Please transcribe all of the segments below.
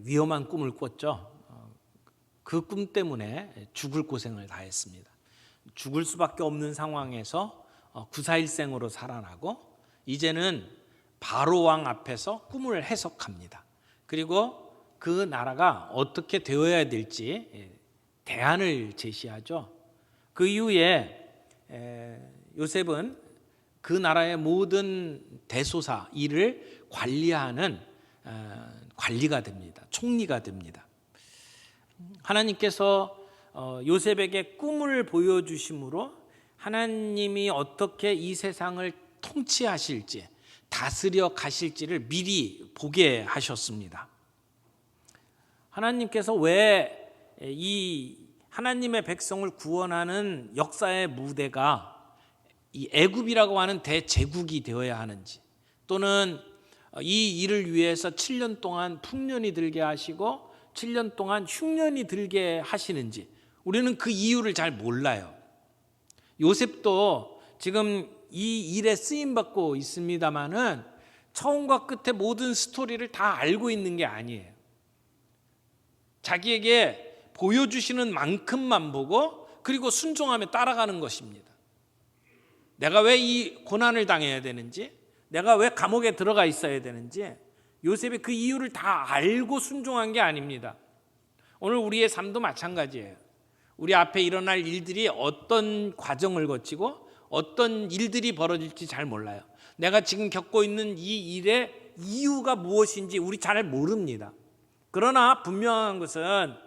위험한 꿈을 꿨죠. 그 꿈 때문에 죽을 고생을 다 했습니다. 죽을 수밖에 없는 상황에서 구사일생으로 살아나고 이제는 바로 왕 앞에서 꿈을 해석합니다. 그리고 그 나라가 어떻게 되어야 될지 대안을 제시하죠. 그 이후에 요셉은 그 나라의 모든 대소사 일을 관리하는 관리가 됩니다. 총리가 됩니다. 하나님께서 요셉에게 꿈을 보여주심으로 하나님이 어떻게 이 세상을 통치하실지 다스려 가실지를 미리 보게 하셨습니다. 하나님께서 왜 이 하나님의 백성을 구원하는 역사의 무대가 이 애굽이라고 하는 대제국이 되어야 하는지, 또는 이 일을 위해서 7년 동안 풍년이 들게 하시고 7년 동안 흉년이 들게 하시는지 우리는 그 이유를 잘 몰라요. 요셉도 지금 이 일에 쓰임받고 있습니다마는 처음과 끝에 모든 스토리를 다 알고 있는 게 아니에요. 자기에게 보여주시는 만큼만 보고 그리고 순종하며 따라가는 것입니다. 내가 왜 이 고난을 당해야 되는지, 내가 왜 감옥에 들어가 있어야 되는지 요셉이 그 이유를 다 알고 순종한 게 아닙니다. 오늘 우리의 삶도 마찬가지예요. 우리 앞에 일어날 일들이 어떤 과정을 거치고 어떤 일들이 벌어질지 잘 몰라요. 내가 지금 겪고 있는 이 일의 이유가 무엇인지 우리 잘 모릅니다. 그러나 분명한 것은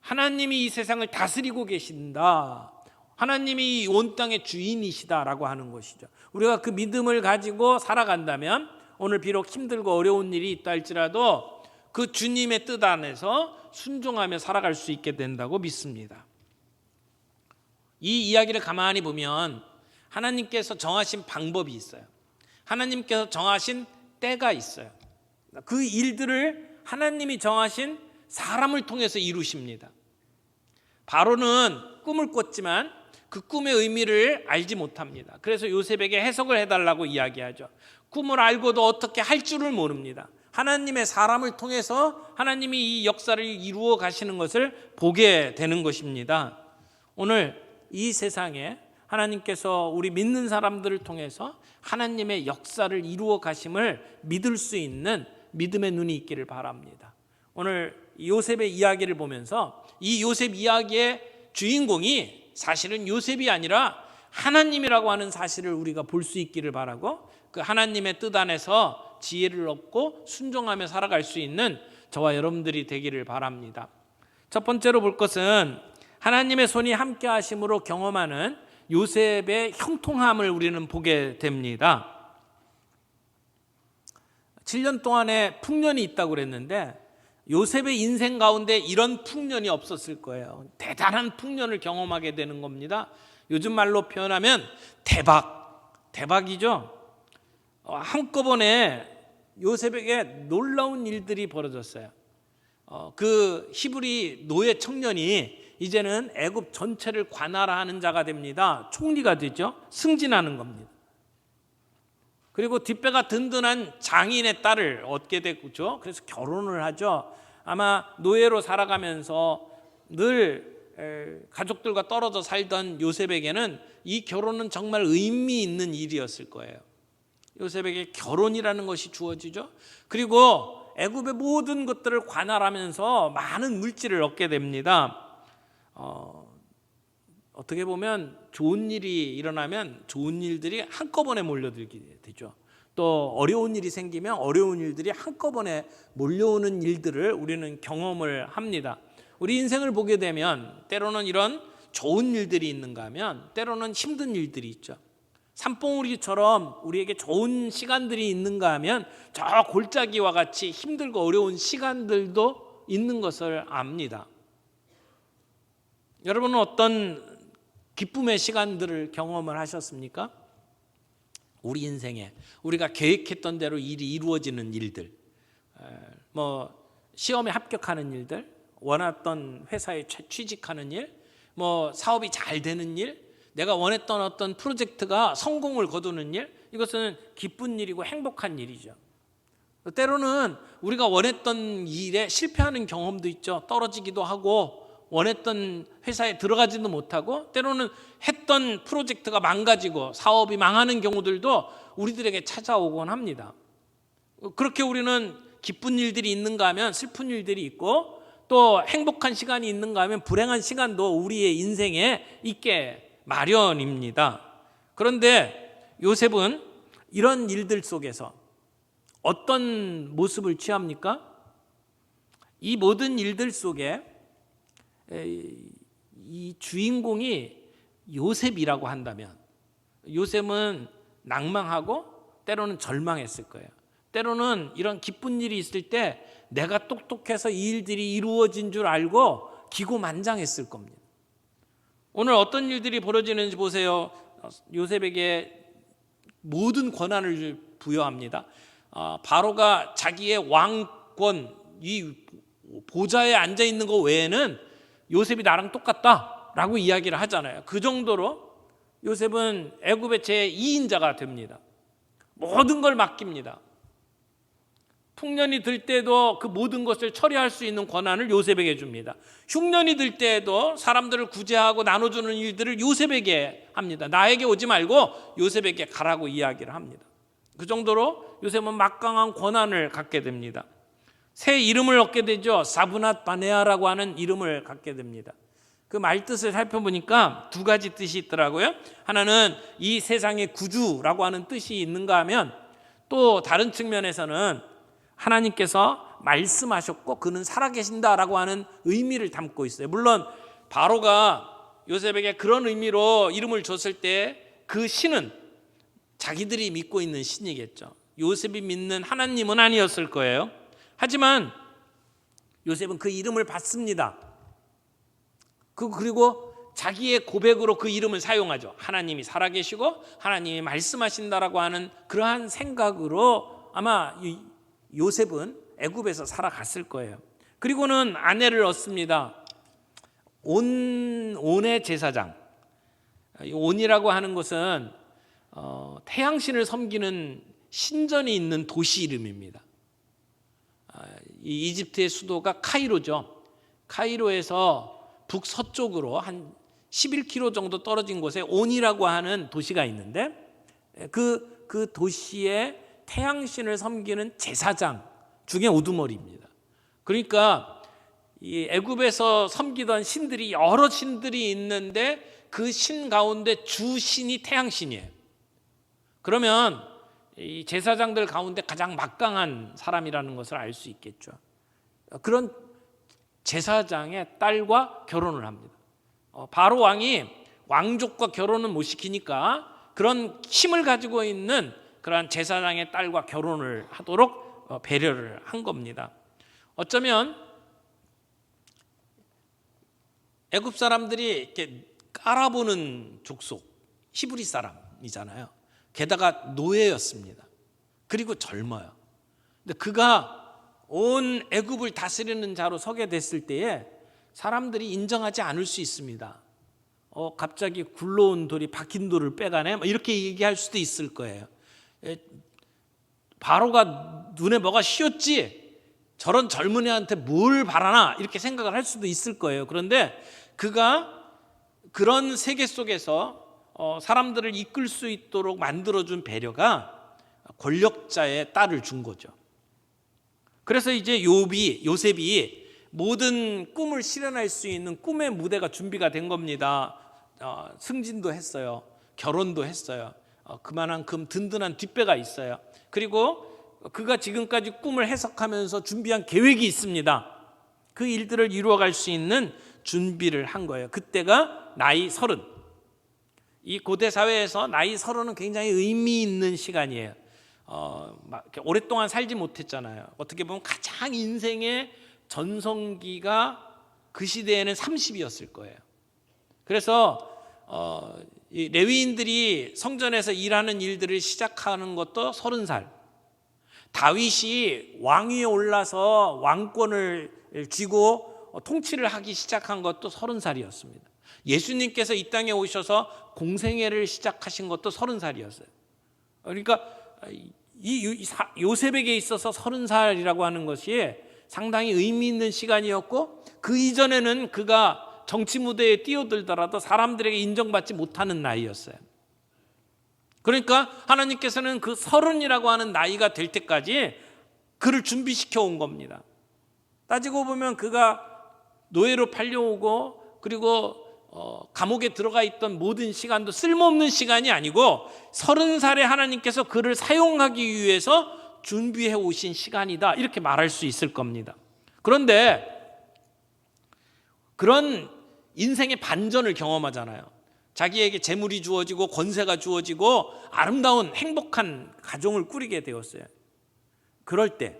하나님이 이 세상을 다스리고 계신다, 하나님이 온 땅의 주인이시다라고 하는 것이죠. 우리가 그 믿음을 가지고 살아간다면 오늘 비록 힘들고 어려운 일이 있다 할지라도 그 주님의 뜻 안에서 순종하며 살아갈 수 있게 된다고 믿습니다. 이 이야기를 가만히 보면 하나님께서 정하신 방법이 있어요. 하나님께서 정하신 때가 있어요. 그 일들을 하나님이 정하신 사람을 통해서 이루십니다. 바로는 꿈을 꿨지만 그 꿈의 의미를 알지 못합니다. 그래서 요셉에게 해석을 해달라고 이야기하죠. 꿈을 알고도 어떻게 할 줄을 모릅니다. 하나님의 사람을 통해서 하나님이 이 역사를 이루어 가시는 것을 보게 되는 것입니다. 오늘 이 세상에 하나님께서 우리 믿는 사람들을 통해서 하나님의 역사를 이루어 가심을 믿을 수 있는 믿음의 눈이 있기를 바랍니다. 오늘 요셉의 이야기를 보면서 이 요셉 이야기의 주인공이 사실은 요셉이 아니라 하나님이라고 하는 사실을 우리가 볼 수 있기를 바라고, 그 하나님의 뜻 안에서 지혜를 얻고 순종하며 살아갈 수 있는 저와 여러분들이 되기를 바랍니다. 첫 번째로 볼 것은 하나님의 손이 함께 하심으로 경험하는 요셉의 형통함을 우리는 보게 됩니다. 7년 동안의 풍년이 있다고 그랬는데 요셉의 인생 가운데 이런 풍년이 없었을 거예요. 대단한 풍년을 경험하게 되는 겁니다. 요즘 말로 표현하면 대박이죠. 한꺼번에 요셉에게 놀라운 일들이 벌어졌어요. 그 히브리 노예 청년이 이제는 애굽 전체를 관할하는 자가 됩니다. 총리가 되죠. 승진하는 겁니다. 그리고 뒷배가 든든한 장인의 딸을 얻게 되죠. 그래서 결혼을 하죠. 아마 노예로 살아가면서 늘 가족들과 떨어져 살던 요셉에게는 이 결혼은 정말 의미 있는 일이었을 거예요. 요셉에게 결혼이라는 것이 주어지죠. 그리고 애굽의 모든 것들을 관할하면서 많은 물질을 얻게 됩니다. 어떻게 보면 좋은 일이 일어나면 좋은 일들이 한꺼번에 몰려들게 되죠. 또 어려운 일이 생기면 어려운 일들이 한꺼번에 몰려오는 일들을 우리는 경험을 합니다. 우리 인생을 보게 되면 때로는 이런 좋은 일들이 있는가 하면 때로는 힘든 일들이 있죠. 산봉우리처럼 우리에게 좋은 시간들이 있는가 하면 저 골짜기와 같이 힘들고 어려운 시간들도 있는 것을 압니다. 여러분은 어떤 기쁨의 시간들을 경험을 하셨습니까? 우리 인생에 우리가 계획했던 대로 일이 이루어지는 일들, 시험에 합격하는 일들, 원했던 회사에 취직하는 일, 사업이 잘 되는 일, 내가 원했던 어떤 프로젝트가 성공을 거두는 일, 이것은 기쁜 일이고 행복한 일이죠. 때로는 우리가 원했던 일에 실패하는 경험도 있죠. 떨어지기도 하고 원했던 회사에 들어가지도 못하고 때로는 했던 프로젝트가 망가지고 사업이 망하는 경우들도 우리들에게 찾아오곤 합니다. 그렇게 우리는 기쁜 일들이 있는가 하면 슬픈 일들이 있고 또 행복한 시간이 있는가 하면 불행한 시간도 우리의 인생에 있게 마련입니다. 그런데 요셉은 이런 일들 속에서 어떤 모습을 취합니까? 이 모든 일들 속에 이 주인공이 요셉이라고 한다면 요셉은 낭망하고 때로는 절망했을 거예요. 때로는 이런 기쁜 일이 있을 때 내가 똑똑해서 이 일들이 이루어진 줄 알고 기고만장했을 겁니다. 오늘 어떤 일들이 벌어지는지 보세요. 요셉에게 모든 권한을 부여합니다. 바로가 자기의 왕권, 이 보좌에 앉아 있는 것 외에는 요셉이 나랑 똑같다라고 이야기를 하잖아요. 그 정도로 요셉은 애굽의 제2인자가 됩니다. 모든 걸 맡깁니다. 풍년이 들 때도 그 모든 것을 처리할 수 있는 권한을 요셉에게 줍니다. 흉년이 들 때에도 사람들을 구제하고 나눠주는 일들을 요셉에게 합니다. 나에게 오지 말고 요셉에게 가라고 이야기를 합니다. 그 정도로 요셉은 막강한 권한을 갖게 됩니다. 새 이름을 얻게 되죠. 사브낫 바네아라고 하는 이름을 갖게 됩니다. 그 말뜻을 살펴보니까 두 가지 뜻이 있더라고요. 하나는 이 세상의 구주라고 하는 뜻이 있는가 하면 또 다른 측면에서는 하나님께서 말씀하셨고 그는 살아계신다라고 하는 의미를 담고 있어요. 물론 바로가 요셉에게 그런 의미로 이름을 줬을 때 그 신은 자기들이 믿고 있는 신이겠죠. 요셉이 믿는 하나님은 아니었을 거예요. 하지만 요셉은 그 이름을 받습니다. 그리고 자기의 고백으로 그 이름을 사용하죠. 하나님이 살아계시고 하나님이 말씀하신다라고 하는 그러한 생각으로 아마 요셉은 애굽에서 살아갔을 거예요. 그리고는 아내를 얻습니다. 온의 제사장. 온이라고 하는 것은 태양신을 섬기는 신전이 있는 도시 이름입니다. 이 이집트의 수도가 카이로죠. 카이로에서 북서쪽으로 한 11km 정도 떨어진 곳에 온이라고 하는 도시가 있는데 그 도시의 태양신을 섬기는 제사장 중에 우두머리입니다. 그러니까 이 애굽에서 섬기던 신들이 여러 신들이 있는데 그 신 가운데 주신이 태양신이에요. 그러면 이 제사장들 가운데 가장 막강한 사람이라는 것을 알 수 있겠죠. 그런 제사장의 딸과 결혼을 합니다. 바로 왕이 왕족과 결혼은 못 시키니까 그런 힘을 가지고 있는 그러한 제사장의 딸과 결혼을 하도록 배려를 한 겁니다. 어쩌면 애굽 사람들이 이렇게 깔아보는 족속 히브리 사람이잖아요. 게다가 노예였습니다. 그리고 젊어요. 근데 그가 온 애굽을 다스리는 자로 서게 됐을 때에 사람들이 인정하지 않을 수 있습니다. 갑자기 굴러온 돌이 박힌 돌을 빼가네? 이렇게 얘기할 수도 있을 거예요. 바로가 눈에 뭐가 씌었지? 저런 젊은 애한테 뭘 바라나? 이렇게 생각을 할 수도 있을 거예요. 그런데 그가 그런 세계 속에서 사람들을 이끌 수 있도록 만들어준 배려가 권력자의 딸을 준 거죠. 그래서 이제 요셉이 모든 꿈을 실현할 수 있는 꿈의 무대가 준비가 된 겁니다. 승진도 했어요. 결혼도 했어요. 그만큼 든든한 뒷배가 있어요. 그리고 그가 지금까지 꿈을 해석하면서 준비한 계획이 있습니다. 그 일들을 이루어갈 수 있는 준비를 한 거예요. 그때가 나이 30. 이 고대 사회에서 나이 30은 굉장히 의미 있는 시간이에요. 막 이렇게 오랫동안 살지 못했잖아요. 어떻게 보면 가장 인생의 전성기가 그 시대에는 30이었을 거예요. 그래서 이 레위인들이 성전에서 일하는 일들을 시작하는 것도 30살. 다윗이 왕위에 올라서 왕권을 쥐고 통치를 하기 시작한 것도 30살이었습니다. 예수님께서 이 땅에 오셔서 공생애를 시작하신 것도 30살이었어요. 그러니까 요셉에게 있어서 30살이라고 하는 것이 상당히 의미 있는 시간이었고, 그 이전에는 그가 정치 무대에 뛰어들더라도 사람들에게 인정받지 못하는 나이였어요. 그러니까 하나님께서는 그 30이라고 하는 나이가 될 때까지 그를 준비시켜 온 겁니다. 따지고 보면 그가 노예로 팔려오고 그리고 감옥에 들어가 있던 모든 시간도 쓸모없는 시간이 아니고 30살에 하나님께서 그를 사용하기 위해서 준비해 오신 시간이다, 이렇게 말할 수 있을 겁니다. 그런데 그런 인생의 반전을 경험하잖아요. 자기에게 재물이 주어지고 권세가 주어지고 아름다운 행복한 가정을 꾸리게 되었어요. 그럴 때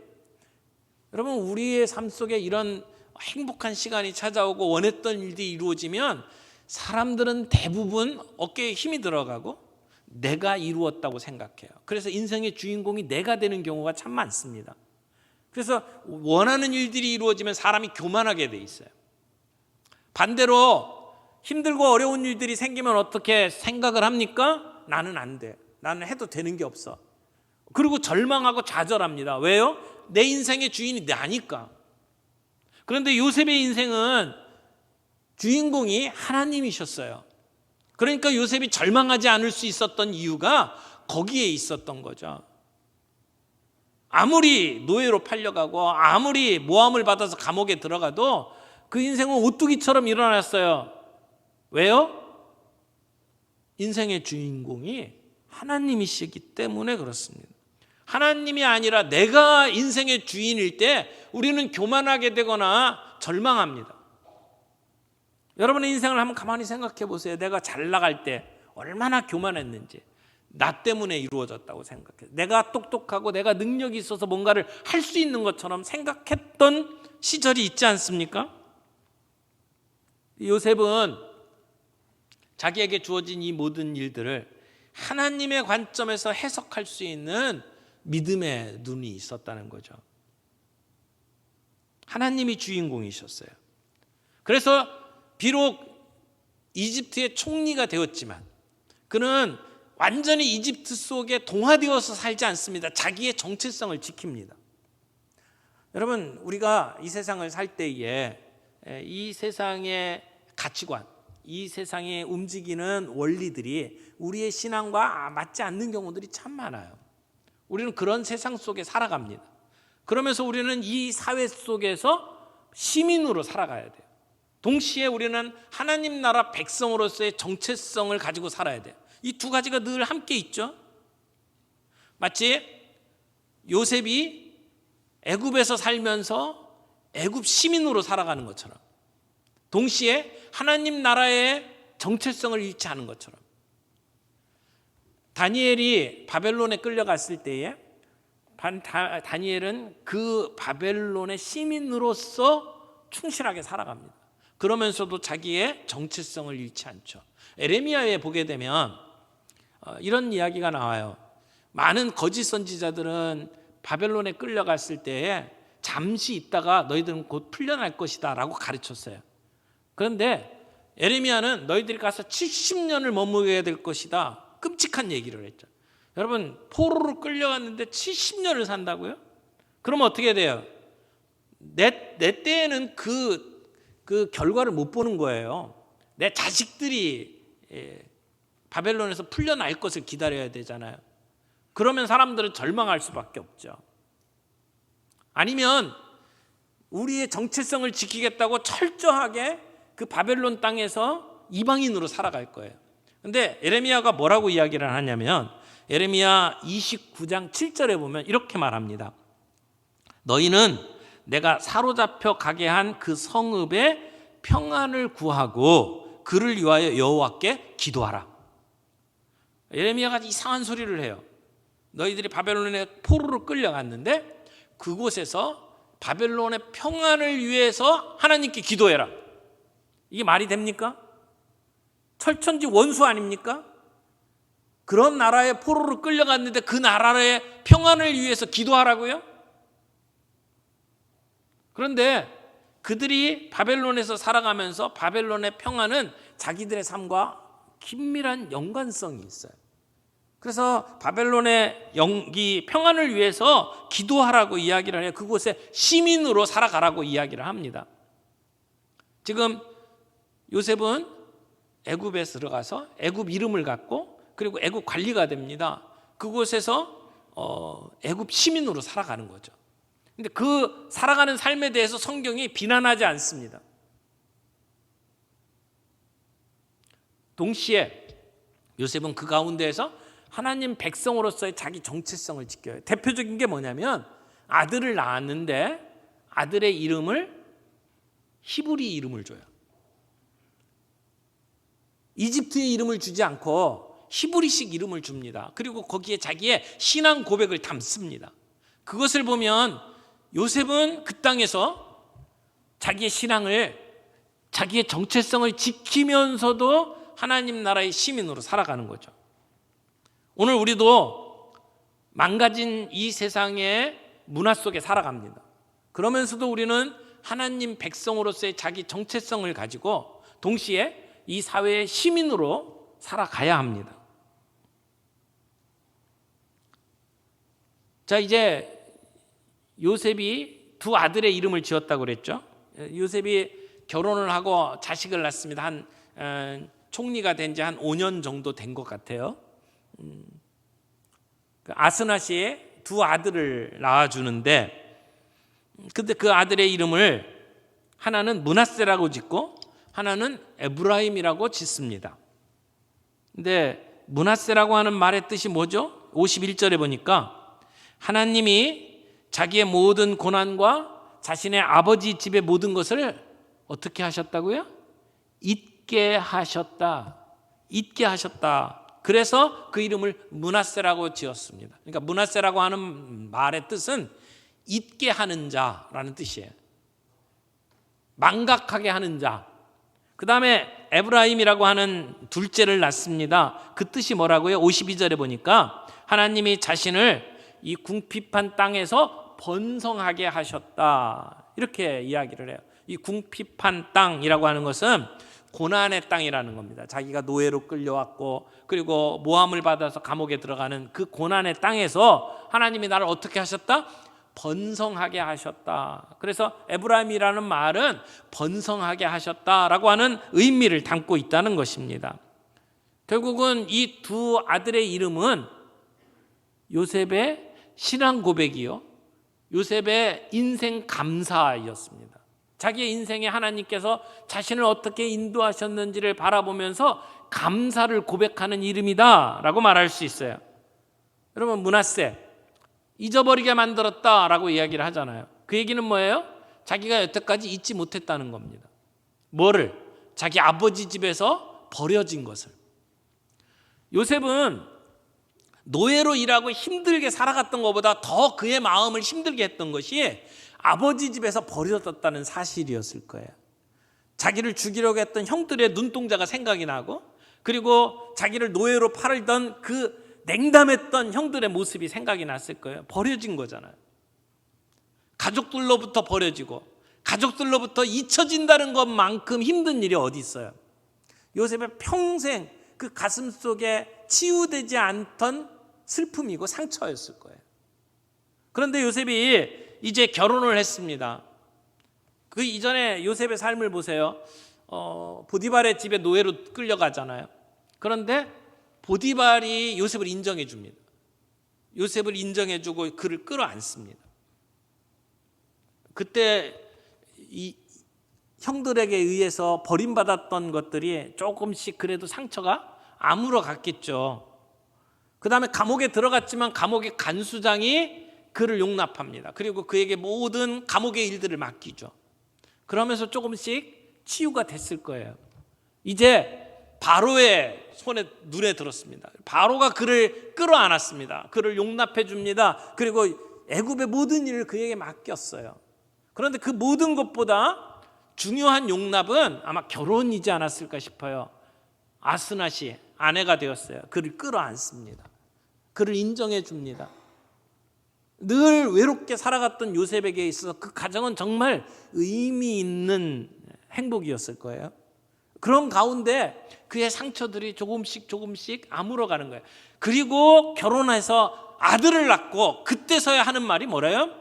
여러분, 우리의 삶 속에 이런 행복한 시간이 찾아오고 원했던 일들이 이루어지면 사람들은 대부분 어깨에 힘이 들어가고 내가 이루었다고 생각해요. 그래서 인생의 주인공이 내가 되는 경우가 참 많습니다. 그래서 원하는 일들이 이루어지면 사람이 교만하게 돼 있어요. 반대로 힘들고 어려운 일들이 생기면 어떻게 생각을 합니까? 나는 안 돼. 나는 해도 되는 게 없어. 그리고 절망하고 좌절합니다. 왜요? 내 인생의 주인이 나니까. 그런데 요셉의 인생은 주인공이 하나님이셨어요. 그러니까 요셉이 절망하지 않을 수 있었던 이유가 거기에 있었던 거죠. 아무리 노예로 팔려가고 아무리 모함을 받아서 감옥에 들어가도 그 인생은 오뚜기처럼 일어났어요. 왜요? 인생의 주인공이 하나님이시기 때문에 그렇습니다. 하나님이 아니라 내가 인생의 주인일 때 우리는 교만하게 되거나 절망합니다. 여러분의 인생을 한번 가만히 생각해 보세요. 내가 잘 나갈 때 얼마나 교만했는지. 나 때문에 이루어졌다고 생각해요. 내가 똑똑하고 내가 능력이 있어서 뭔가를 할 수 있는 것처럼 생각했던 시절이 있지 않습니까? 요셉은 자기에게 주어진 이 모든 일들을 하나님의 관점에서 해석할 수 있는 믿음의 눈이 있었다는 거죠. 하나님이 주인공이셨어요. 그래서 비록 이집트의 총리가 되었지만 그는 완전히 이집트 속에 동화되어서 살지 않습니다. 자기의 정체성을 지킵니다. 여러분, 우리가 이 세상을 살 때에 이 세상의 가치관, 이 세상에 움직이는 원리들이 우리의 신앙과 맞지 않는 경우들이 참 많아요. 우리는 그런 세상 속에 살아갑니다. 그러면서 우리는 이 사회 속에서 시민으로 살아가야 돼요. 동시에 우리는 하나님 나라 백성으로서의 정체성을 가지고 살아야 돼요. 이 두 가지가 늘 함께 있죠. 마치 요셉이 애굽에서 살면서 애굽 시민으로 살아가는 것처럼, 동시에 하나님 나라의 정체성을 잃지 않은 것처럼. 다니엘이 바벨론에 끌려갔을 때에 다니엘은 그 바벨론의 시민으로서 충실하게 살아갑니다. 그러면서도 자기의 정체성을 잃지 않죠. 에레미야에 보게 되면 이런 이야기가 나와요. 많은 거짓 선지자들은 바벨론에 끌려갔을 때에 잠시 있다가 너희들은 곧 풀려날 것이다 라고 가르쳤어요. 그런데 에레미야는 너희들이 가서 70년을 머무르게 될 것이다, 끔찍한 얘기를 했죠. 여러분, 포로로 끌려갔는데 70년을 산다고요? 그러면 어떻게 돼요? 내 때에는 그 결과를 못 보는 거예요. 내 자식들이 바벨론에서 풀려날 것을 기다려야 되잖아요. 그러면 사람들은 절망할 수밖에 없죠. 아니면 우리의 정체성을 지키겠다고 철저하게 그 바벨론 땅에서 이방인으로 살아갈 거예요. 근데 에레미야가 뭐라고 이야기를 하냐면 에레미야 29장 7절에 보면 이렇게 말합니다. 너희는 내가 사로잡혀 가게 한 그 성읍의 평안을 구하고 그를 위하여 여호와께 기도하라. 에레미야가 이상한 소리를 해요. 너희들이 바벨론에 포로로 끌려갔는데 그곳에서 바벨론의 평안을 위해서 하나님께 기도해라. 이게 말이 됩니까? 철천지 원수 아닙니까? 그런 나라에 포로로 끌려갔는데 그 나라의 평안을 위해서 기도하라고요? 그런데 그들이 바벨론에서 살아가면서 바벨론의 평안은 자기들의 삶과 긴밀한 연관성이 있어요. 그래서 바벨론의 영기 평안을 위해서 기도하라고 이야기를 해요. 그곳에 시민으로 살아가라고 이야기를 합니다. 지금 요셉은 애굽에 들어가서 애굽 이름을 갖고 그리고 애굽 관리가 됩니다. 그곳에서 애굽 시민으로 살아가는 거죠. 근데 그 살아가는 삶에 대해서 성경이 비난하지 않습니다. 동시에 요셉은 그 가운데에서 하나님 백성으로서의 자기 정체성을 지켜요. 대표적인 게 뭐냐면 아들을 낳았는데 아들의 이름을 히브리 이름을 줘요. 이집트의 이름을 주지 않고 히브리식 이름을 줍니다. 그리고 거기에 자기의 신앙 고백을 담습니다. 그것을 보면 요셉은 그 땅에서 자기의 신앙을, 자기의 정체성을 지키면서도 하나님 나라의 시민으로 살아가는 거죠. 오늘 우리도 망가진 이 세상의 문화 속에 살아갑니다. 그러면서도 우리는 하나님 백성으로서의 자기 정체성을 가지고 동시에 이 사회의 시민으로 살아가야 합니다. 자, 이제 요셉이 두 아들의 이름을 지었다고 그랬죠. 요셉이 결혼을 하고 자식을 낳습니다. 총리가 된 지 한 5년 정도 된 것 같아요. 아스나시의 두 아들을 낳아주는데, 근데 그 아들의 이름을 하나는 므낫세라고 짓고 하나는 에브라임이라고 짓습니다. 근데 므낫세라고 하는 말의 뜻이 뭐죠? 51절에 보니까 하나님이 자기의 모든 고난과 자신의 아버지 집의 모든 것을 어떻게 하셨다고요? 잊게 하셨다. 잊게 하셨다. 그래서 그 이름을 므낫세라고 지었습니다. 그러니까 므낫세라고 하는 말의 뜻은 잊게 하는 자라는 뜻이에요. 망각하게 하는 자. 그 다음에 에브라임이라고 하는 둘째를 낳습니다. 그 뜻이 뭐라고요? 52절에 보니까 하나님이 자신을 이 궁핍한 땅에서 번성하게 하셨다. 이렇게 이야기를 해요. 이 궁핍한 땅이라고 하는 것은 고난의 땅이라는 겁니다. 자기가 노예로 끌려왔고 그리고 모함을 받아서 감옥에 들어가는 그 고난의 땅에서 하나님이 나를 어떻게 하셨다? 번성하게 하셨다. 그래서 에브라임이라는 말은 번성하게 하셨다라고 하는 의미를 담고 있다는 것입니다. 결국은 이 두 아들의 이름은 요셉의 신앙 고백이요, 요셉의 인생 감사였습니다. 자기의 인생에 하나님께서 자신을 어떻게 인도하셨는지를 바라보면서 감사를 고백하는 이름이다 라고 말할 수 있어요. 여러분, 므낫세 잊어버리게 만들었다라고 이야기를 하잖아요. 그 얘기는 뭐예요? 자기가 여태까지 잊지 못했다는 겁니다. 뭐를? 자기 아버지 집에서 버려진 것을. 요셉은 노예로 일하고 힘들게 살아갔던 것보다 더 그의 마음을 힘들게 했던 것이 아버지 집에서 버려졌다는 사실이었을 거예요. 자기를 죽이려고 했던 형들의 눈동자가 생각이 나고, 그리고 자기를 노예로 팔던 그 냉담했던 형들의 모습이 생각이 났을 거예요. 버려진 거잖아요. 가족들로부터 버려지고 가족들로부터 잊혀진다는 것만큼 힘든 일이 어디 있어요. 요셉의 평생 그 가슴 속에 치유되지 않던 슬픔이고 상처였을 거예요. 그런데 요셉이 이제 결혼을 했습니다. 그 이전에 요셉의 삶을 보세요. 보디발의 집에 노예로 끌려가잖아요. 그런데 보디발이 요셉을 인정해 줍니다. 요셉을 인정해 주고 그를 끌어안습니다. 그때 이 형들에게 의해서 버림받았던 것들이 조금씩 그래도 상처가 아물어 갔겠죠. 그 다음에 감옥에 들어갔지만 감옥의 간수장이 그를 용납합니다. 그리고 그에게 모든 감옥의 일들을 맡기죠. 그러면서 조금씩 치유가 됐을 거예요. 이제 바로의 눈에 들었습니다. 바로가 그를 끌어안았습니다. 그를 용납해 줍니다. 그리고 애굽의 모든 일을 그에게 맡겼어요. 그런데 그 모든 것보다 중요한 용납은 아마 결혼이지 않았을까 싶어요. 아스낫이 아내가 되었어요. 그를 끌어안습니다. 그를 인정해 줍니다. 늘 외롭게 살아갔던 요셉에게 있어서 그 가정은 정말 의미 있는 행복이었을 거예요. 그런 가운데 그의 상처들이 조금씩 아물어가는 거예요. 그리고 결혼해서 아들을 낳고 그때서야 하는 말이 뭐래요?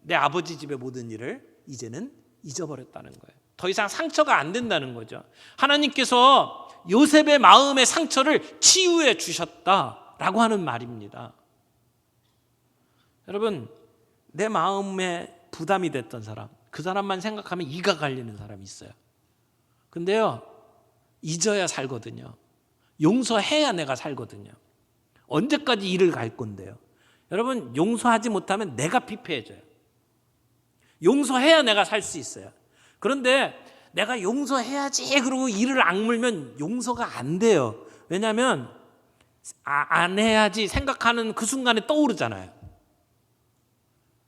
내 아버지 집의 모든 일을 이제는 잊어버렸다는 거예요. 더 이상 상처가 안 된다는 거죠. 하나님께서 요셉의 마음의 상처를 치유해 주셨다라고 하는 말입니다. 여러분, 내 마음에 부담이 됐던 사람, 그 사람만 생각하면 이가 갈리는 사람이 있어요. 근데요, 잊어야 살거든요. 용서해야 내가 살거든요. 언제까지 이를 갈 건데요? 여러분, 용서하지 못하면 내가 피폐해져요. 용서해야 내가 살 수 있어요. 그런데 내가 용서해야지 그러고 이를 악물면 용서가 안 돼요. 왜냐하면 안 해야지 생각하는 그 순간에 떠오르잖아요.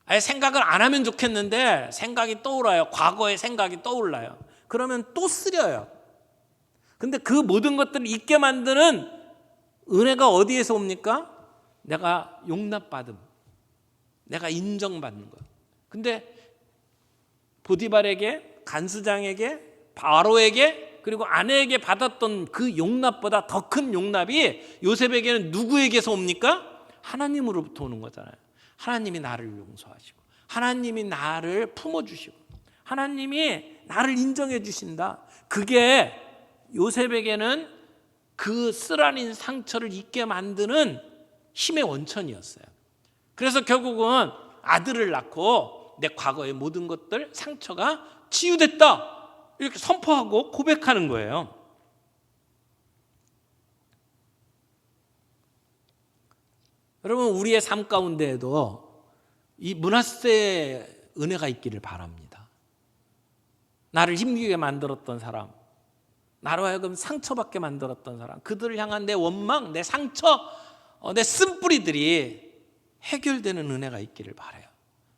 아예 생각을 안 하면 좋겠는데 생각이 떠올라요. 과거의 생각이 떠올라요. 그러면 또 쓰려요. 근데 그 모든 것들을 잊게 만드는 은혜가 어디에서 옵니까? 내가 용납받음, 내가 인정받는 거. 근데 보디발에게, 간수장에게, 바로에게, 그리고 아내에게 받았던 그 용납보다 더 큰 용납이 요셉에게는 누구에게서 옵니까? 하나님으로부터 오는 거잖아요. 하나님이 나를 용서하시고, 하나님이 나를 품어주시고, 하나님이 나를 인정해 주신다. 그게 요셉에게는 그 쓰라린 상처를 잊게 만드는 힘의 원천이었어요. 그래서 결국은 아들을 낳고 내 과거의 모든 것들, 상처가 치유됐다, 이렇게 선포하고 고백하는 거예요. 여러분, 우리의 삶 가운데에도 이 므낫세의 은혜가 있기를 바랍니다. 나를 힘들게 만들었던 사람, 나로 하여금 상처받게 만들었던 사람, 그들을 향한 내 원망, 내 상처, 내 쓴뿌리들이 해결되는 은혜가 있기를 바라요.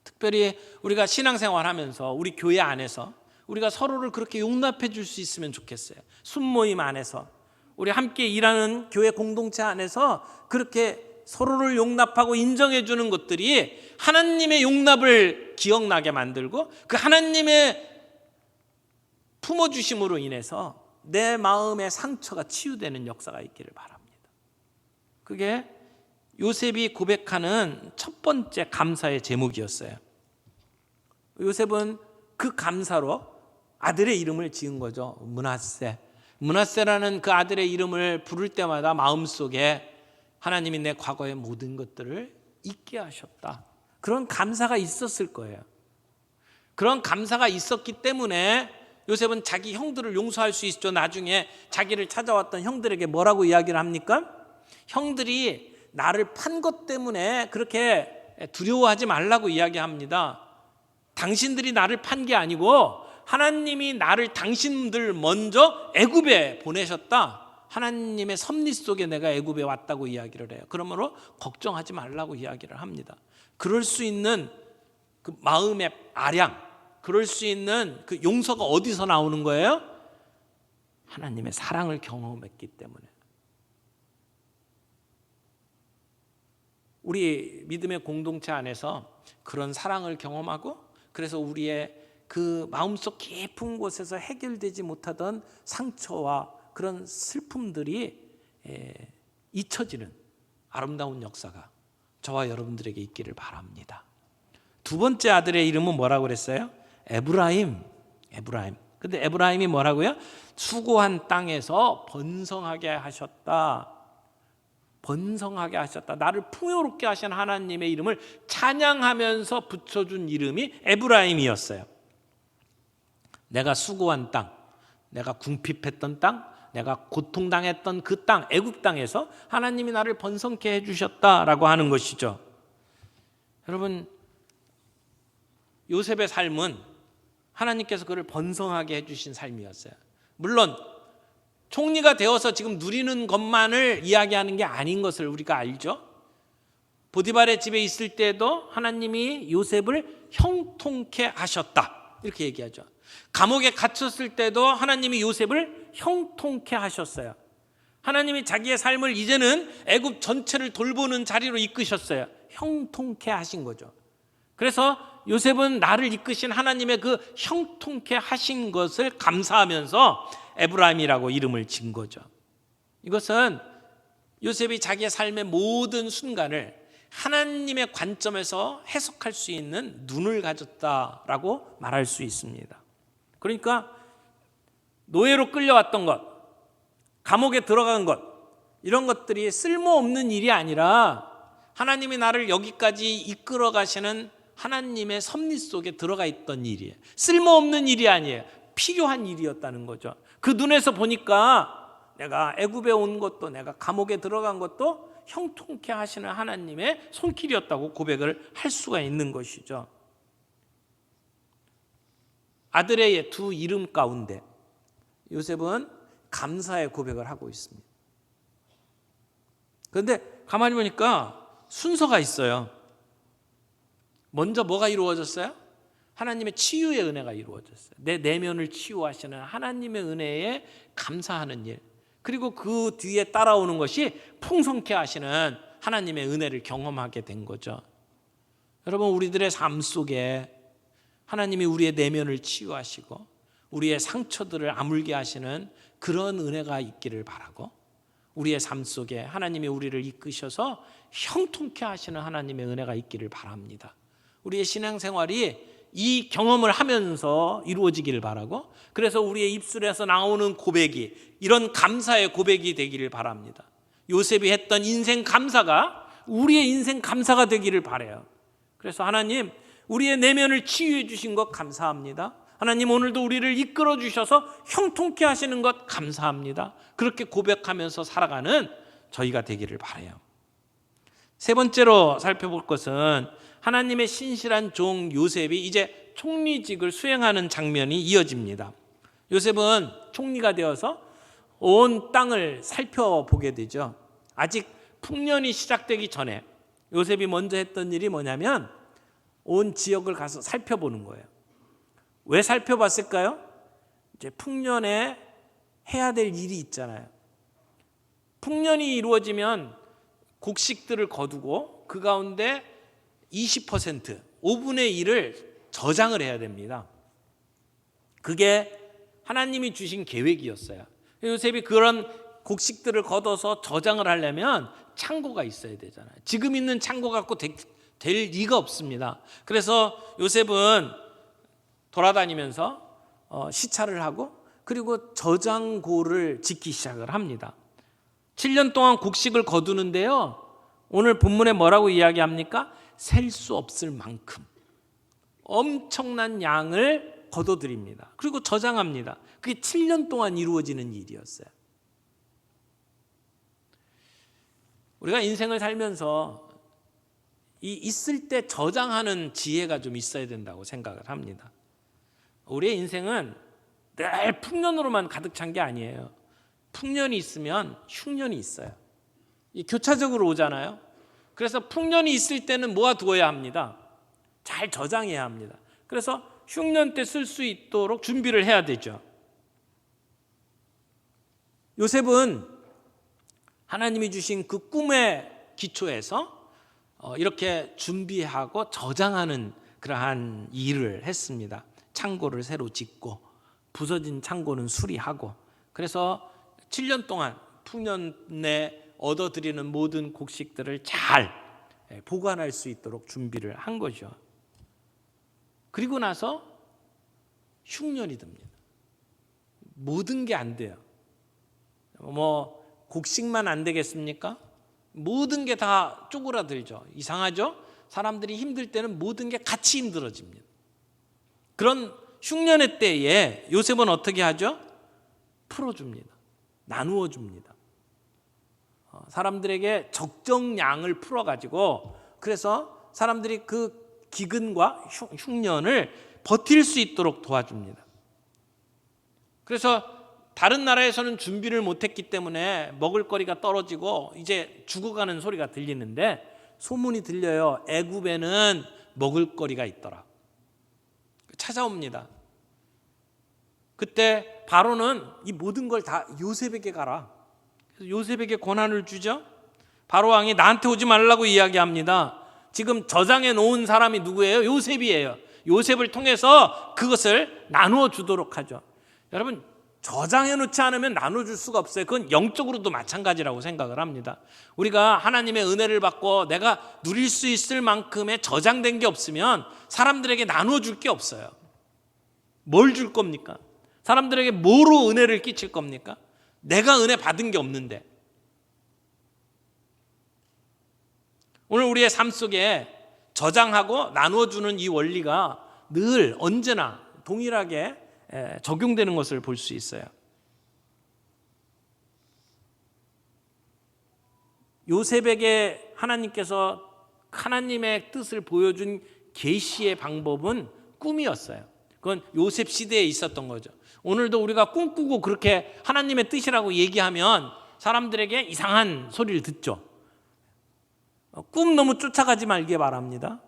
특별히 우리가 신앙생활하면서 우리 교회 안에서 우리가 서로를 그렇게 용납해 줄 수 있으면 좋겠어요. 순모임 안에서, 우리 함께 일하는 교회 공동체 안에서 그렇게 서로를 용납하고 인정해 주는 것들이 하나님의 용납을 기억나게 만들고, 그 하나님의 품어주심으로 인해서 내 마음의 상처가 치유되는 역사가 있기를 바랍니다. 그게 요셉이 고백하는 첫 번째 감사의 제목이었어요. 요셉은 그 감사로 아들의 이름을 지은 거죠. 므낫세. 므낫세라는 그 아들의 이름을 부를 때마다 마음속에 하나님이 내 과거의 모든 것들을 잊게 하셨다, 그런 감사가 있었을 거예요. 그런 감사가 있었기 때문에 요셉은 자기 형들을 용서할 수 있죠. 나중에 자기를 찾아왔던 형들에게 뭐라고 이야기를 합니까? 형들이 나를 판 것 때문에 그렇게 두려워하지 말라고 이야기합니다. 당신들이 나를 판 게 아니고 하나님이 나를 당신들 먼저 애굽에 보내셨다. 하나님의 섭리 속에 내가 애굽에 왔다고 이야기를 해요. 그러므로 걱정하지 말라고 이야기를 합니다. 그럴 수 있는 그 마음의 아량, 그럴 수 있는 그 용서가 어디서 나오는 거예요? 하나님의 사랑을 경험했기 때문에. 우리 믿음의 공동체 안에서 그런 사랑을 경험하고, 그래서 우리의 그 마음속 깊은 곳에서 해결되지 못하던 상처와 그런 슬픔들이 잊혀지는 아름다운 역사가 저와 여러분들에게 있기를 바랍니다. 두 번째 아들의 이름은 뭐라고 그랬어요? 에브라임. 근데 에브라임이 뭐라고요? 수고한 땅에서 번성하게 하셨다. 번성하게 하셨다. 나를 풍요롭게 하신 하나님의 이름을 찬양하면서 붙여준 이름이 에브라임이었어요. 내가 수고한 땅, 내가 궁핍했던 땅, 내가 고통당했던 그 땅, 애굽 땅에서 하나님이 나를 번성케 해주셨다라고 하는 것이죠. 여러분, 요셉의 삶은 하나님께서 그를 번성하게 해주신 삶이었어요. 물론 총리가 되어서 지금 누리는 것만을 이야기하는 게 아닌 것을 우리가 알죠. 보디발의 집에 있을 때도 하나님이 요셉을 형통케 하셨다, 이렇게 얘기하죠. 감옥에 갇혔을 때도 하나님이 요셉을 형통케 하셨어요. 하나님이 자기의 삶을 이제는 애굽 전체를 돌보는 자리로 이끄셨어요. 형통케 하신 거죠. 그래서 요셉은 나를 이끄신 하나님의 그 형통케 하신 것을 감사하면서 에브라임이라고 이름을 진 거죠. 이것은 요셉이 자기의 삶의 모든 순간을 하나님의 관점에서 해석할 수 있는 눈을 가졌다라고 말할 수 있습니다. 그러니까 노예로 끌려왔던 것, 감옥에 들어간 것, 이런 것들이 쓸모없는 일이 아니라 하나님이 나를 여기까지 이끌어 가시는 하나님의 섭리 속에 들어가 있던 일이에요. 쓸모없는 일이 아니에요. 필요한 일이었다는 거죠. 그 눈에서 보니까 내가 애굽에 온 것도, 내가 감옥에 들어간 것도 형통케 하시는 하나님의 손길이었다고 고백을 할 수가 있는 것이죠. 아들의 두 이름 가운데 요셉은 감사의 고백을 하고 있습니다. 그런데 가만히 보니까 순서가 있어요. 먼저 뭐가 이루어졌어요? 하나님의 치유의 은혜가 이루어졌어요. 내 내면을 치유하시는 하나님의 은혜에 감사하는 일, 그리고 그 뒤에 따라오는 것이 풍성케 하시는 하나님의 은혜를 경험하게 된 거죠. 여러분, 우리들의 삶 속에 하나님이 우리의 내면을 치유하시고 우리의 상처들을 아물게 하시는 그런 은혜가 있기를 바라고, 우리의 삶 속에 하나님이 우리를 이끄셔서 형통케 하시는 하나님의 은혜가 있기를 바랍니다. 우리의 신앙생활이 이 경험을 하면서 이루어지기를 바라고, 그래서 우리의 입술에서 나오는 고백이 이런 감사의 고백이 되기를 바랍니다. 요셉이 했던 인생 감사가 우리의 인생 감사가 되기를 바라요. 그래서 하나님, 우리의 내면을 치유해 주신 것 감사합니다. 하나님, 오늘도 우리를 이끌어 주셔서 형통케 하시는 것 감사합니다. 그렇게 고백하면서 살아가는 저희가 되기를 바라요. 세 번째로 살펴볼 것은 하나님의 신실한 종 요셉이 이제 총리직을 수행하는 장면이 이어집니다. 요셉은 총리가 되어서 온 땅을 살펴보게 되죠. 아직 풍년이 시작되기 전에 요셉이 먼저 했던 일이 뭐냐면 온 지역을 가서 살펴보는 거예요. 왜 살펴봤을까요? 이제 풍년에 해야 될 일이 있잖아요. 풍년이 이루어지면 곡식들을 거두고 그 가운데 20%, 5분의 1을 저장을 해야 됩니다. 그게 하나님이 주신 계획이었어요. 요셉이 그런 곡식들을 걷어서 저장을 하려면 창고가 있어야 되잖아요. 지금 있는 창고 갖고 될 리가 없습니다. 그래서 요셉은 돌아다니면서 시찰을 하고, 그리고 저장고를 짓기 시작을 합니다. 7년 동안 곡식을 거두는데요, 오늘 본문에 뭐라고 이야기합니까? 셀 수 없을 만큼 엄청난 양을 거둬들입니다. 그리고 저장합니다. 그게 7년 동안 이루어지는 일이었어요. 우리가 인생을 살면서 이 있을 때 저장하는 지혜가 좀 있어야 된다고 생각을 합니다. 우리의 인생은 늘 풍년으로만 가득 찬 게 아니에요. 풍년이 있으면 흉년이 있어요. 이 교차적으로 오잖아요. 그래서 풍년이 있을 때는 모아두어야 합니다. 잘 저장해야 합니다. 그래서 흉년 때 쓸 수 있도록 준비를 해야 되죠. 요셉은 하나님이 주신 그 꿈의 기초에서 이렇게 준비하고 저장하는 그러한 일을 했습니다. 창고를 새로 짓고 부서진 창고는 수리하고, 그래서 7년 동안 풍년에 얻어들이는 모든 곡식들을 잘 보관할 수 있도록 준비를 한 거죠. 그리고 나서 흉년이 듭니다. 모든 게 안 돼요. 뭐 곡식만 안 되겠습니까? 모든 게 다 쪼그라들죠. 이상하죠? 사람들이 힘들 때는 모든 게 같이 힘들어집니다. 그런 흉년의 때에 요셉은 어떻게 하죠? 풀어줍니다. 나누어 줍니다. 사람들에게 적정량을 풀어가지고, 그래서 사람들이 그 기근과 흉년을 버틸 수 있도록 도와줍니다. 그래서 다른 나라에서는 준비를 못했기 때문에 먹을거리가 떨어지고 이제 죽어가는 소리가 들리는데 소문이 들려요. 애굽에는 먹을거리가 있더라. 찾아옵니다. 그때 바로는 이 모든 걸 다 요셉에게 가라. 그래서 요셉에게 권한을 주죠. 바로 왕이 나한테 오지 말라고 이야기합니다. 지금 저장해 놓은 사람이 누구예요? 요셉이에요. 요셉을 통해서 그것을 나누어 주도록 하죠. 여러분, 저장해 놓지 않으면 나눠줄 수가 없어요. 그건 영적으로도 마찬가지라고 생각을 합니다. 우리가 하나님의 은혜를 받고 내가 누릴 수 있을 만큼의 저장된 게 없으면 사람들에게 나눠줄 게 없어요. 뭘 줄 겁니까? 사람들에게 뭐로 은혜를 끼칠 겁니까? 내가 은혜 받은 게 없는데. 오늘 우리의 삶 속에 저장하고 나눠주는 이 원리가 늘 언제나 동일하게 적용되는 것을 볼 수 있어요. 요셉에게 하나님께서 하나님의 뜻을 보여준 계시의 방법은 꿈이었어요. 그건 요셉 시대에 있었던 거죠. 오늘도 우리가 꿈꾸고 그렇게 하나님의 뜻이라고 얘기하면 사람들에게 이상한 소리를 듣죠. 꿈 너무 쫓아가지 말기 바랍니다.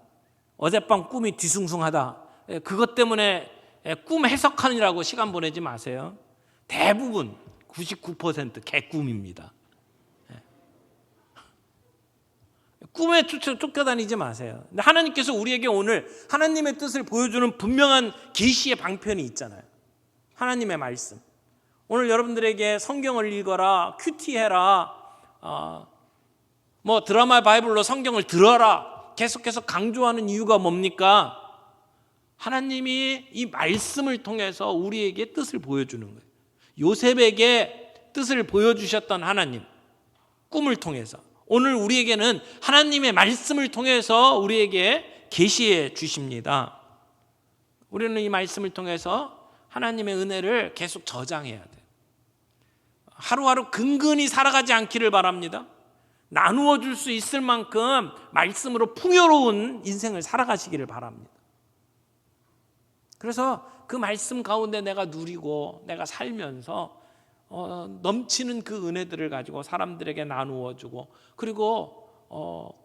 어젯밤 꿈이 뒤숭숭하다. 그것 때문에 꿈 해석하느라고 시간 보내지 마세요. 대부분 99% 개꿈입니다. 꿈에 쫓겨다니지 마세요. 근데 하나님께서 우리에게 오늘 하나님의 뜻을 보여주는 분명한 계시의 방편이 있잖아요. 하나님의 말씀. 오늘 여러분들에게 성경을 읽어라, 큐티해라, 뭐 드라마 바이블로 성경을 들어라 계속해서 강조하는 이유가 뭡니까? 하나님이 이 말씀을 통해서 우리에게 뜻을 보여주는 거예요. 요셉에게 뜻을 보여주셨던 하나님, 꿈을 통해서 오늘 우리에게는 하나님의 말씀을 통해서 우리에게 계시해 주십니다. 우리는 이 말씀을 통해서 하나님의 은혜를 계속 저장해야 돼요. 하루하루 근근히 살아가지 않기를 바랍니다. 나누어 줄 수 있을 만큼 말씀으로 풍요로운 인생을 살아가시기를 바랍니다. 그래서 그 말씀 가운데 내가 누리고 내가 살면서 넘치는 그 은혜들을 가지고 사람들에게 나누어 주고 그리고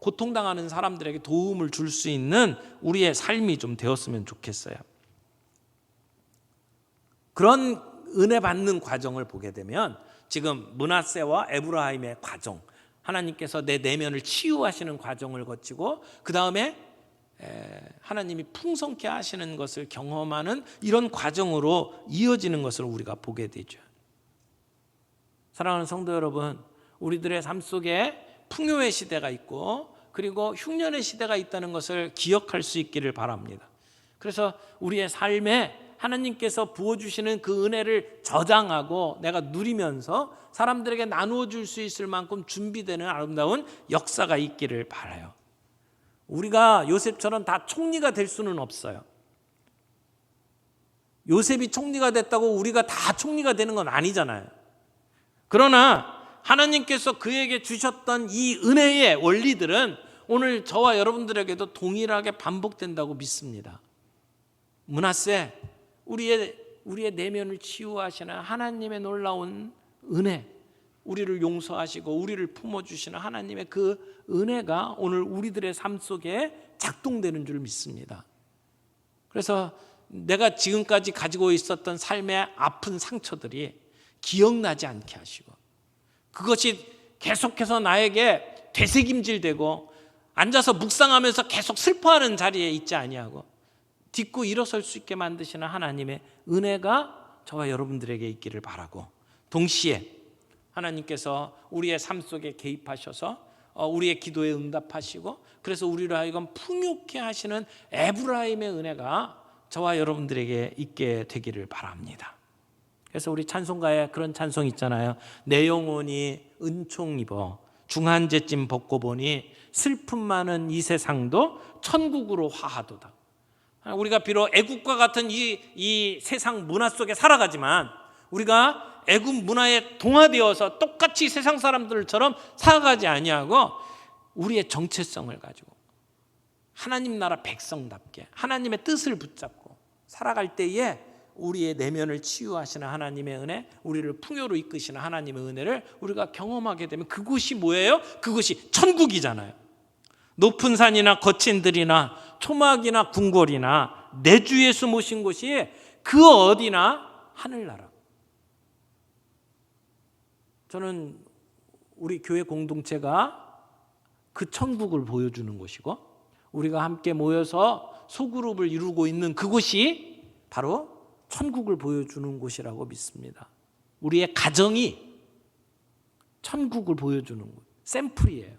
고통당하는 사람들에게 도움을 줄 수 있는 우리의 삶이 좀 되었으면 좋겠어요. 그런 은혜 받는 과정을 보게 되면 지금 므낫세와 에브라임의 과정, 하나님께서 내 내면을 치유하시는 과정을 거치고 그 다음에 하나님이 풍성케 하시는 것을 경험하는 이런 과정으로 이어지는 것을 우리가 보게 되죠. 사랑하는 성도 여러분, 우리들의 삶 속에 풍요의 시대가 있고 그리고 흉년의 시대가 있다는 것을 기억할 수 있기를 바랍니다. 그래서 우리의 삶에 하나님께서 부어주시는 그 은혜를 저장하고 내가 누리면서 사람들에게 나누어 줄 수 있을 만큼 준비되는 아름다운 역사가 있기를 바라요. 우리가 요셉처럼 다 총리가 될 수는 없어요. 요셉이 총리가 됐다고 우리가 다 총리가 되는 건 아니잖아요. 그러나 하나님께서 그에게 주셨던 이 은혜의 원리들은 오늘 저와 여러분들에게도 동일하게 반복된다고 믿습니다. 므낫세, 우리의 내면을 치유하시는 하나님의 놀라운 은혜, 우리를 용서하시고 우리를 품어주시는 하나님의 그 은혜가 오늘 우리들의 삶 속에 작동되는 줄 믿습니다. 그래서 내가 지금까지 가지고 있었던 삶의 아픈 상처들이 기억나지 않게 하시고 그것이 계속해서 나에게 되새김질되고 앉아서 묵상하면서 계속 슬퍼하는 자리에 있지 아니하고 딛고 일어설 수 있게 만드시는 하나님의 은혜가 저와 여러분들에게 있기를 바라고 동시에 하나님께서 우리의 삶 속에 개입하셔서 우리의 기도에 응답하시고 그래서 우리를 하여금 풍요케 하시는 에브라임의 은혜가 저와 여러분들에게 있게 되기를 바랍니다. 그래서 우리 찬송가에 그런 찬송 있잖아요. 내 영혼이 은총 입어 중한제쯤 벗고 보니 슬픔 많은 이 세상도 천국으로 화하도다. 우리가 비록 애국과 같은 이 세상 문화 속에 살아가지만 우리가 애국 문화에 동화되어서 똑같이 세상 사람들처럼 살아가지 아니하고 우리의 정체성을 가지고 하나님 나라 백성답게 하나님의 뜻을 붙잡고 살아갈 때에 우리의 내면을 치유하시는 하나님의 은혜, 우리를 풍요로 이끄시는 하나님의 은혜를 우리가 경험하게 되면 그곳이 뭐예요? 그곳이 천국이잖아요. 높은 산이나 거친 들이나 초막이나 궁궐이나 내 주 예수 모신 곳이 그 어디나 하늘나라. 저는 우리 교회 공동체가 그 천국을 보여주는 곳이고 우리가 함께 모여서 소그룹을 이루고 있는 그곳이 바로 천국을 보여주는 곳이라고 믿습니다. 우리의 가정이 천국을 보여주는 샘플이에요.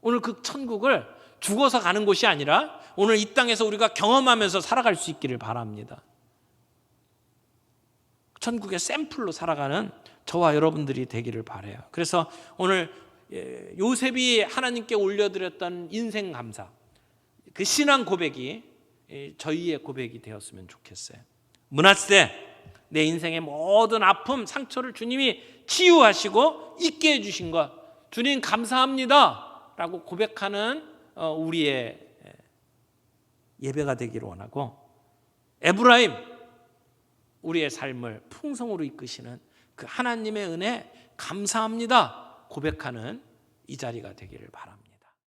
오늘 그 천국을 죽어서 가는 곳이 아니라 오늘 이 땅에서 우리가 경험하면서 살아갈 수 있기를 바랍니다. 천국의 샘플로 살아가는 저와 여러분들이 되기를 바라요. 그래서 오늘 요셉이 하나님께 올려드렸던 인생 감사, 그 신앙 고백이 저희의 고백이 되었으면 좋겠어요. 므낫세, 내 인생의 모든 아픔, 상처를 주님이 치유하시고 있게 해주신 것, 주님 감사합니다 라고 고백하는 우리의 예배가 되기를 원하고, 에브라임, 우리의 삶을 풍성으로 이끄시는 그 하나님의 은혜 감사합니다 고백하는 이 자리가 되기를 바랍니다.